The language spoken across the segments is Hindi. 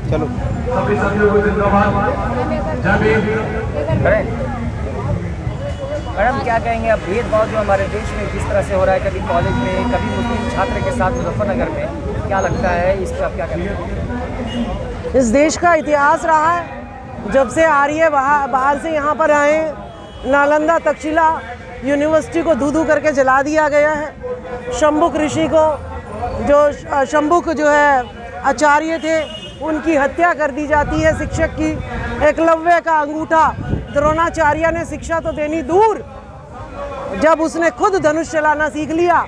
चलो मैडम क्या कहेंगे आप, भेदभाव जो हमारे देश में जिस तरह से हो रहा है, कभी कॉलेज में कभी मुस्लिम छात्र के साथ मुजफ्फरनगर में, क्या लगता है इस पर आप क्या कहते हैं? इस देश का इतिहास रहा है, जब से आर्य बाहर से यहाँ पर आए, नालंदा तक्षशिला यूनिवर्सिटी को धू करके जला दिया गया है। शंभुक ऋषि को, जो शंभुक जो है आचार्य थे, उनकी हत्या कर दी जाती है शिक्षक की। एकलव्य का अंगूठा द्रोणाचार्य ने शिक्षा तो देनी दूर, जब उसने खुद धनुष चलाना सीख लिया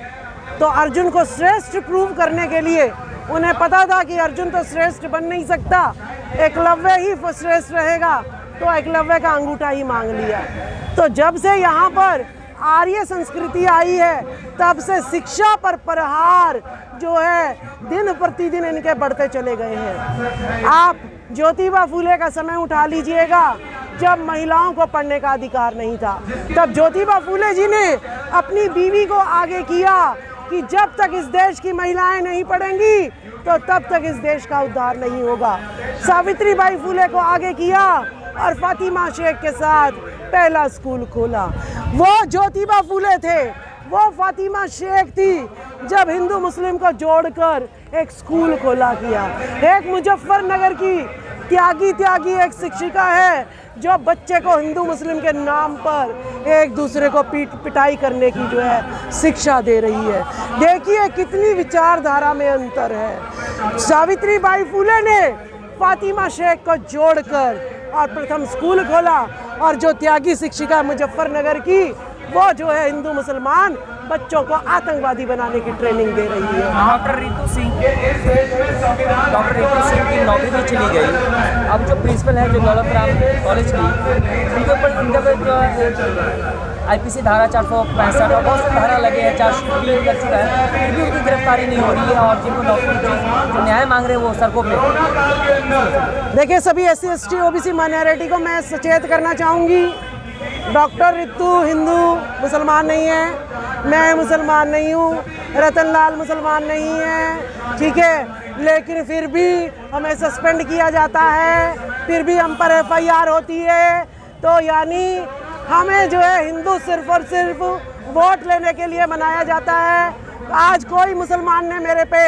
तो अर्जुन को श्रेष्ठ प्रूव करने के लिए उन्हें पता था कि अर्जुन तो श्रेष्ठ बन नहीं सकता, एकलव्य ही श्रेष्ठ रहेगा, तो एकलव्य का अंगूठा ही मांग लिया। तो जब से यहाँ पर आर्य संस्कृति आई है, तब से शिक्षा पर प्रहार जो है दिन प्रतिदिन इनके बढ़ते चले गए हैं। आप ज्योतिबा फूले का समय उठा लीजिएगा, जब महिलाओं को पढ़ने का अधिकार नहीं था, तब ज्योतिबा फूले जी ने अपनी बीवी को आगे किया कि जब तक इस देश की महिलाएं नहीं पढ़ेंगी तो तब तक इस देश का उद्धार नहीं होगा। सावित्रीबाई फूले को आगे किया और फातिमा शेख के साथ पहला स्कूल खोला। वो ज्योतिबा फूले थे, वो फातिमा शेख थी जब हिंदू मुस्लिम को जोड़कर एक स्कूल खोला किया। एक मुजफ्फरनगर की त्यागी एक शिक्षिका है जो बच्चे को हिंदू मुस्लिम के नाम पर एक दूसरे को पिटाई करने की जो है शिक्षा दे रही है। देखिए कितनी विचारधारा में अंतर है। सावित्रीबाई फूले ने फातिमा शेख को जोड़कर और प्रथम स्कूल खोला, और जो त्यागी शिक्षिका मुजफ्फरनगर की, वो जो है हिंदू मुसलमान बच्चों को आतंकवादी बनाने की ट्रेनिंग दे रही है। डॉक्टर रितु सिंह की नौकरी भी चली गई। अब जो प्रिंसिपल है जो दौलत राम कॉलेज की, उनके ऊपर जो IPC धारा 465 और बहुत से धारा लगे हैं, 403 लग चुका है, फिर भी उनकी गिरफ्तारी नहीं हो रही है, और जिनको नौकरी जो न्याय मांग रहे हैं वो सड़कों पे। देखिए सभी SC ST OBC माइनॉरिटी को मैं सचेत करना चाहूँगी, डॉक्टर रितु हिंदू मुसलमान नहीं है, मैं मुसलमान नहीं हूँ, रतनलाल मुसलमान नहीं है, ठीक है, लेकिन फिर भी हमें सस्पेंड किया जाता है, फिर भी हम पर FIR होती है। तो यानी हमें जो है हिंदू सिर्फ और सिर्फ वोट लेने के लिए मनाया जाता है। आज कोई मुसलमान ने मेरे पे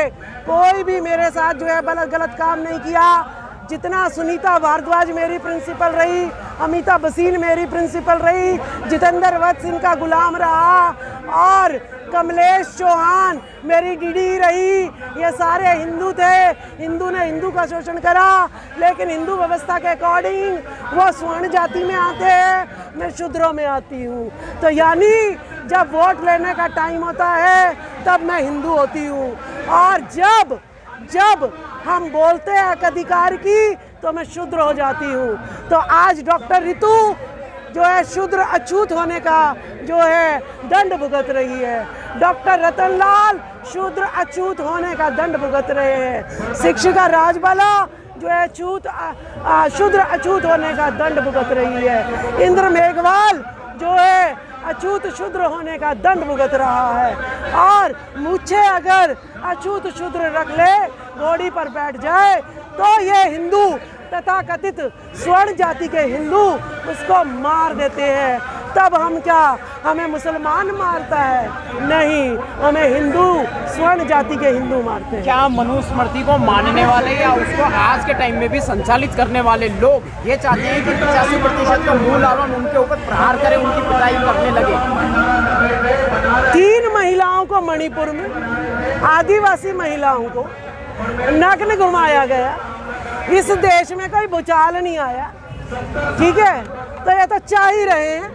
कोई भी मेरे साथ जो है गलत काम नहीं किया। जितना सुनीता भारद्वाज मेरी प्रिंसिपल रही, अमिता बसीन मेरी प्रिंसिपल रही, जितेंद्र वत्स इनका गुलाम रहा, और कमलेश चौहान मेरी डीडी रही, ये सारे हिंदू थे। हिंदू ने हिंदू का शोषण करा, लेकिन हिंदू व्यवस्था के अकॉर्डिंग वो स्वर्ण जाति में आते हैं, मैं शूद्रों में आती हूँ। तो यानी जब वोट लेने का टाइम होता है तब मैं हिंदू होती हूँ, और जब हम बोलते हैं अधिकार की तो मैं शूद्र हो जाती हूँ। तो आज डॉक्टर रितु जो है शूद्र अछूत होने का जो है दंड भुगत रही है, डॉक्टर रतनलाल शूद्र अछूत होने का दंड भुगत रहे हैं, शिक्षिका राजबाला जो है शूद्र अछूत होने का दंड भुगत रही है, इंद्र मेघवाल जो है अछूत शूद्र होने का दंड भुगत रहा है। और मुझे अगर अछूत शूद्र रख ले, घोड़ी पर बैठ जाए, तो ये हिंदू तथाकथित स्वर्ण जाति के हिंदू उसको मार देते हैं। तब हम क्या, हमें मुसलमान मारता है? नहीं, हमें हिंदू स्वर्ण जाति के हिंदू मारते हैं। क्या मनुस्मृति को मानने वाले या उसको आज के टाइम में भी संचालित करने वाले लोग ये चाहते हैं कि 85% का मूल आरोप उनके ऊपर प्रहार करें, उनकी पिटाई करने लगे? 3 महिलाओं को मणिपुर में, आदिवासी महिलाओं को नग्न घुमाया गया। इस देश में कोई भूचाल नहीं आया, ठीक है? तो ये तो चाह ही रहे हैं,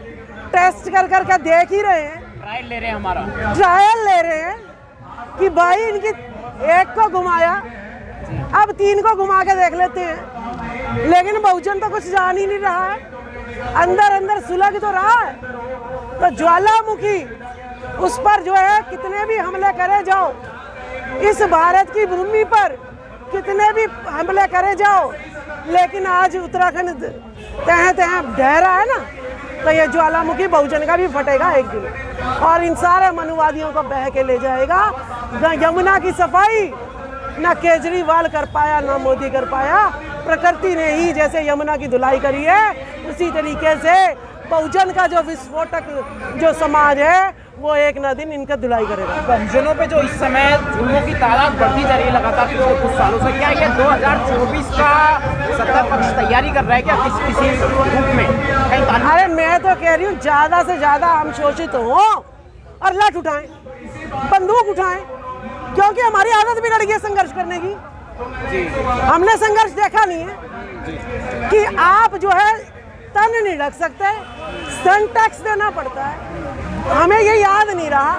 टेस्ट कर के देख ही रहे हैं, ट्रायल ले रहे हैं, हमारा ट्रायल ले रहे हैं कि भाई इनकी एक को घुमाया, अब 3 को घुमा के देख लेते हैं। लेकिन बहुजन तो कुछ जान ही नहीं रहा है, अंदर सुलग तो रहा है। तो ज्वालामुखी उस पर जो है कितने भी हमले करे जाओ, इस भारत की भूमि पर कितने भी हमले करे जाओ, लेकिन आज उत्तराखंड तह ढह रहा है ना, तो ये ज्वालामुखी बहुजन का भी फटेगा एक दिन, और इन सारे मनुवादियों को बह के ले जाएगा। यमुना की सफाई ना केजरीवाल कर पाया ना मोदी कर पाया। प्रकृति ने ही जैसे यमुना की धुलाई करी है, उसी तरीके से बहुजन का जो विस्फोटक जो समाज है वो एक ना दिन इनका धुलाई करेगा। बहुजनों पे जो इस समय जुल्मों की तादाद बढ़ती जा रही है लगातार पिछले कुछ सालों से, क्या ये 2024 का सत्ता पक्ष तैयारी कर रहा है क्या किसी रूप में? अरे मैं तो कह रही हूँ ज़्यादा से ज़्यादा हम शोषित हों और लाठ उठाएं, बंदूक उठाएं, क्योंकि हमारी आदत बिगड़ गई है संघर्ष करने की। हमने संघर्ष देखा नहीं है कि आप जो है तन नहीं ढक सकते, सन टैक्स देना पड़ता है, हमें ये याद नहीं रहा।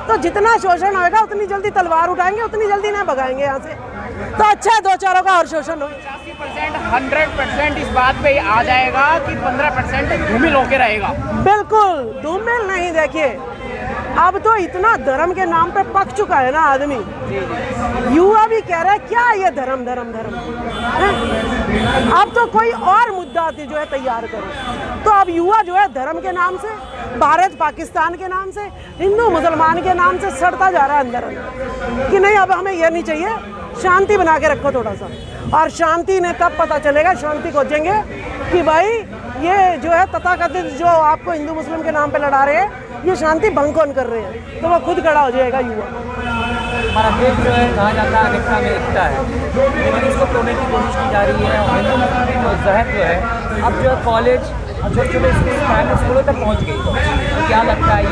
तो जितना शोषण होगा उतनी जल्दी तलवार उठाएंगे, उतनी जल्दी ना भगाएंगे यहाँ से। तो अच्छा है दो चारों का और शोषण हो। 100% इस बात पे आ जाएगा कि 15% धूमिल होके रहेगा। बिल्कुल धूमिल नहीं। देखिए अब तो इतना धर्म के नाम पे पक चुका है ना आदमी, युवा भी कह रहा है क्या ये धर्म धर्म धर्म है? अब तो कोई और मुद्दा जो है तैयार करो। तो अब युवा जो है धर्म के नाम से, भारत पाकिस्तान के नाम से, हिंदू मुसलमान के नाम से सड़ता जा रहा है अंदर अंदर कि नहीं अब हमें यह नहीं चाहिए, शांति बना के रखो थोड़ा सा। और शांति ने तब पता चलेगा, शांति खोजेंगे कि भाई ये जो है तथाकथित जो आपको हिंदू मुस्लिम के नाम पे लड़ा रहे हैं ये शांति भंग कौन कर रहे हैं, तो वो खुद खड़ा हो जाएगा युवा। हमारा देश जो है कहा जाता है अनेकता में एकता है, लेकिन इसको तोड़ने की कोशिश की जा रही है। हिंदू मुस्लिम की जो जहर जो है अब जो है कॉलेज और छोटे छोटे प्राइमरी स्कूलों तक पहुँच गई। तो क्या लगता है ये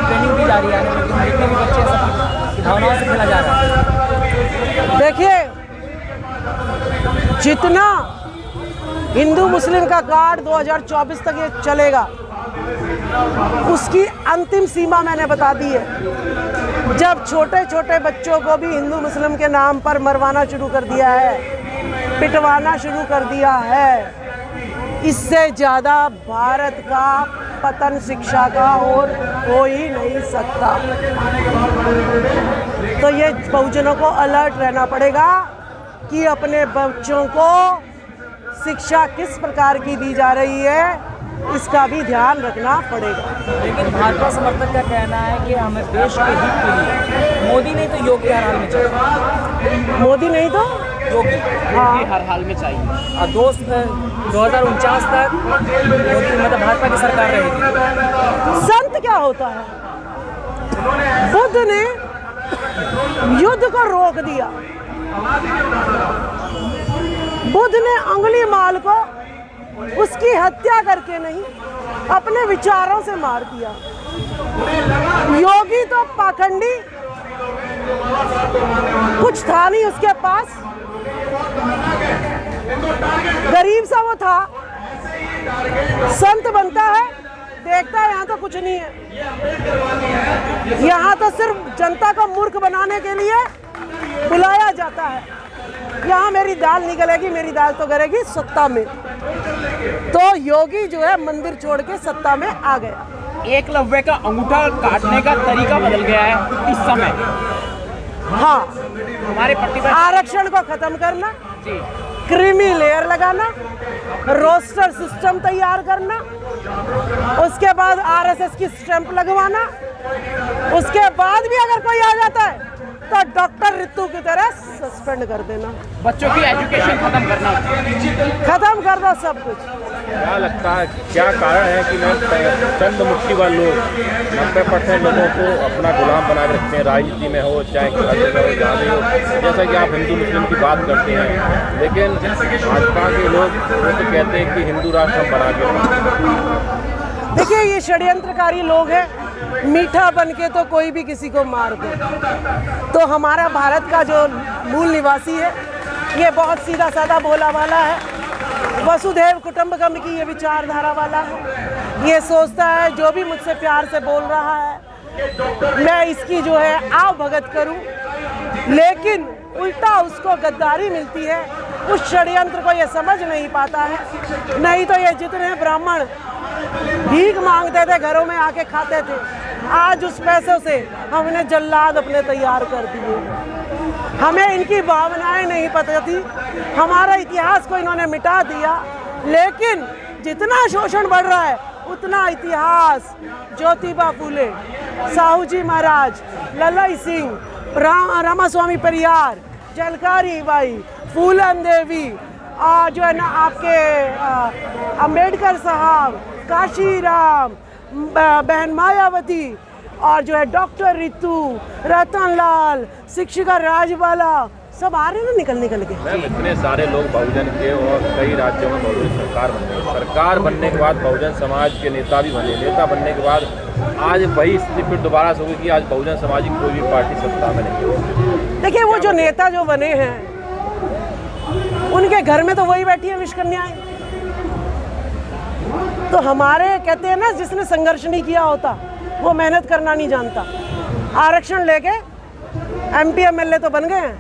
ट्रेनिंग दी जा रही है जितने भी बच्चे सब भावनाओं से खेला जा रहा है? देखिए जितना हिंदू मुस्लिम का कार्ड 2024 तक ये चलेगा उसकी अंतिम सीमा मैंने बता दी है। जब छोटे छोटे बच्चों को भी हिंदू मुस्लिम के नाम पर मरवाना शुरू कर दिया है, पिटवाना शुरू कर दिया है, इससे ज़्यादा भारत का पतन शिक्षा का और हो ही नहीं सकता। तो ये बहुजनों को अलर्ट रहना पड़ेगा कि अपने बच्चों को शिक्षा किस प्रकार की दी जा रही है, इसका भी ध्यान रखना पड़ेगा। लेकिन भाजपा समर्थक का कहना है कि हमें देश के हित के लिए मोदी नहीं तो योगी हर हाल में चाहिए। मोदी नहीं तो योगी हर हाल में चाहिए। और 2049 तक मोदी मतलब भाजपा की सरकार रहेगी। संत क्या होता है? बुद्ध ने युद्ध को रोक दिया, बुद्ध ने अंगुली माल को उसकी हत्या करके नहीं अपने विचारों से मार दिया। योगी तो पाखंडी, कुछ था नहीं उसके पास, गरीब सा वो था। संत बनता है, देखता है यहाँ तो कुछ नहीं है, यहाँ तो सिर्फ जनता को मूर्ख बनाने के लिए बुलाया जाता है। यहाँ मेरी दाल नहीं गलेगी, मेरी दाल तो गलेगी सत्ता में। तो योगी जो है मंदिर छोड़ के सत्ता में आ गया। एकलव्य का अंगूठा काटने का तरीका बदल गया है इस समय। हाँ, हमारे प्रतिपक्ष आरक्षण को खत्म करना, जी, क्रीमी लेयर लगाना, रोस्टर सिस्टम तैयार करना, उसके बाद आरएसएस की स्टैंप लगवाना, उसके बाद भी अगर कोई आ जाता है तो डॉक्टर रितु की तरह सस्पेंड कर देना, बच्चों की एजुकेशन खत्म करना, खत्म कर दो सब कुछ। क्या लगता है क्या कारण है कि चंद मुट्ठीवार लोग 90% लोगों को अपना गुलाम बना के रखते हैं, राजनीति में हो चाहे घर जगह हो जहाँ भी हो। जैसा कि आप हिंदू मुस्लिम की बात करते हैं, लेकिन भाजपा के लोग वो तो कहते हैं कि हिंदू राष्ट्र हम बना के रखें। देखिए ये षड्यंत्रकारी लोग हैं, मीठा बन के तो कोई भी किसी को मार दे। तो हमारा भारत का जो मूल निवासी है ये बहुत सीधा साधा भोला वाला है, वसुधैव कुटुंबकम की ये विचारधारा वाला है। ये सोचता है जो भी मुझसे प्यार से बोल रहा है मैं इसकी जो है आव भगत करूं, लेकिन उल्टा उसको गद्दारी मिलती है। उस षड्यंत्र को ये समझ नहीं पाता है। नहीं तो ये जितने ब्राह्मण भीख मांगते थे घरों में आके खाते थे, आज उस पैसों से हमने जल्लाद अपने तैयार कर दिए। हमें इनकी भावनाएं नहीं पता थी, हमारा इतिहास को इन्होंने मिटा दिया। लेकिन जितना शोषण बढ़ रहा है उतना इतिहास ज्योतिबा फूले, साहू जी महाराज, ललाई सिंह, रामास्वामी परियार, झलकारी बाई, फूलन देवी, जो है ना आपके अंबेडकर साहब, काशीराम, बहन मायावती, और जो है डॉक्टर रितु, रतनलाल, शिक्षिका राजबाला, सब आ रहे हैं ना निकल के। मैम इतने सारे लोग बहुजन के और कई राज्यों में मौजूद सरकार बन गई। सरकार बनने के बाद बहुजन समाज के नेता भी बने, नेता बनने के बाद आज वही स्थिति फिर दोबारा से होगी कि आज बहुजन समाज की कोई भी पार्टी सत्ता में नहीं है। देखिए वो जो नेता जो बने हैं उनके घर में तो वही बैठी है विश्वकन्याएं। तो हमारे कहते हैं ना जिसने संघर्ष नहीं किया होता वो मेहनत करना नहीं जानता। आरक्षण लेके MP MLA तो बन गए हैं,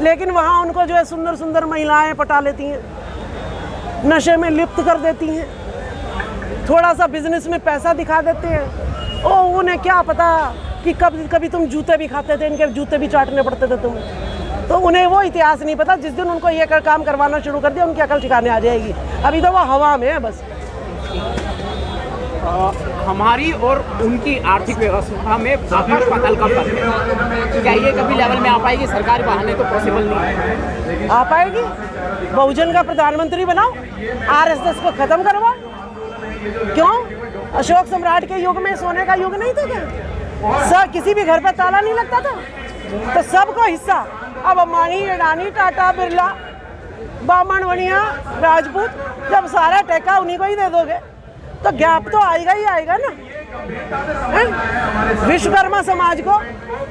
लेकिन वहाँ उनको जो है सुंदर सुंदर महिलाएं पटा लेती हैं, नशे में लिप्त कर देती हैं, थोड़ा सा बिजनेस में पैसा दिखा देते हैं। ओ उन्हें क्या पता कि कभी तुम जूते भी खाते थे, इनके जूते भी चाटने पड़ते थे तुम। तो उन्हें वो इतिहास नहीं पता। जिस दिन उनको ये काम करवाना शुरू कर दिया उनकी अकल ठिकाने आ जाएगी। अभी तो वो हवा में है बस। हमारी और उनकी आर्थिक व्यवस्था में आकाश पाताल का फर्क है। क्या ये कभी लेवल में आ पाएगी? सरकारी बहाने तो पॉसिबल नहीं है। आ पाएगी। बहुजन का प्रधानमंत्री बनाओ, RSS को खत्म करवाओ। क्यों? अशोक सम्राट के युग में सोने का युग नहीं था क्या? किसी भी घर पे ताला नहीं लगता था, तो सबको हिस्सा। अब अंबानी, अडानी, टाटा, बिरला, बामन, वणिया, राजपूत, जब सारा टेका उन्हीं को ही दे दोगे तो गैप तो आएगा ही आएगा ना। विश्वकर्मा समाज को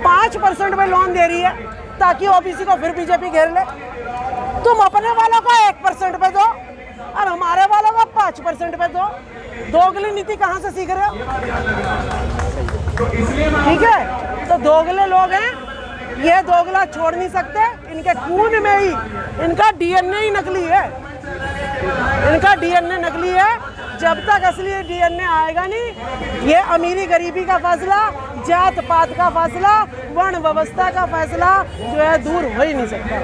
5% में लोन दे रही है ताकि OBC को फिर बीजेपी घेर ले। तुम अपने वालों को 1% पे दो और हमारे वालों को 5% पे दो। दोगली नीति कहाँ से सीख रहे हो? ठीक है, तो दोगले लोग हैं, ये दोगला छोड़ नहीं सकते। इनके खून में ही इनका DNA ही नकली है। इनका DNA नकली है। जब तक असली DNA आएगा नहीं, ये अमीरी गरीबी का फैसला, जात पात का फैसला, वर्ण व्यवस्था का फैसला जो है दूर हो ही नहीं सकता।